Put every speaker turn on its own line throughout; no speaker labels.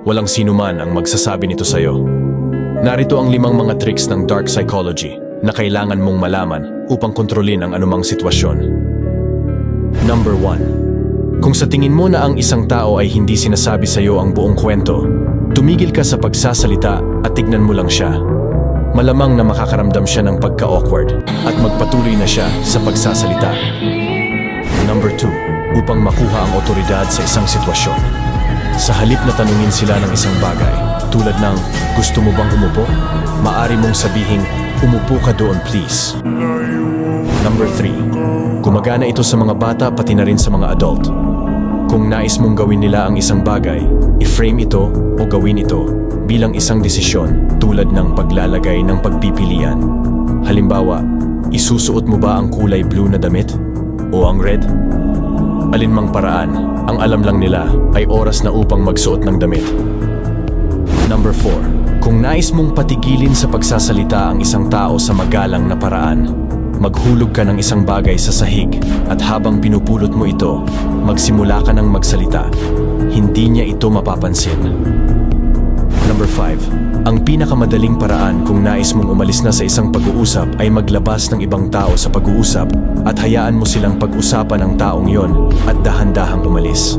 Walang sinuman ang magsasabi nito sa'yo. Narito ang 5 mga tricks ng dark psychology na kailangan mong malaman upang kontrolin ang anumang sitwasyon. Number 1. Kung sa tingin mo na ang isang tao ay hindi sinasabi sa'yo ang buong kwento, tumigil ka sa pagsasalita at tignan mo lang siya. Malamang na makakaramdam siya ng pagka-awkward at magpatuloy na siya sa pagsasalita. Number 2. Upang makuha ang otoridad sa isang sitwasyon. Sa halip na tanungin sila ng isang bagay, tulad ng, gusto mo bang umupo? Maari mong sabihing, umupo ka doon please. Number 3. Gumagana ito sa mga bata pati na rin sa mga adult. Kung nais mong gawin nila ang isang bagay, i-frame ito o gawin ito bilang isang desisyon tulad ng paglalagay ng pagpipilian. Halimbawa, isusuot mo ba ang kulay blue na damit? O ang red? Alinmang paraan, ang alam lang nila ay oras na upang magsuot ng damit. Number 4. Kung nais mong patigilin sa pagsasalita ang isang tao sa magalang na paraan, maghulog ka ng isang bagay sa sahig at habang pinupulot mo ito, magsimula ka ng magsalita. Hindi niya ito mapapansin. Number 5. Ang pinakamadaling paraan kung nais mong umalis na sa isang pag-uusap ay maglabas ng ibang tao sa pag-uusap at hayaan mo silang pag-usapan ang taong yon at dahan-dahang umalis.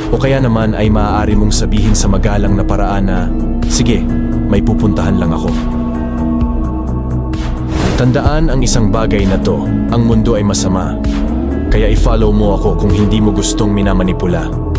O kaya naman ay maaari mong sabihin sa magalang na paraan na, sige, may pupuntahan lang ako. Tandaan ang isang bagay na to, ang mundo ay masama. Kaya i-follow mo ako kung hindi mo gustong minamanipula.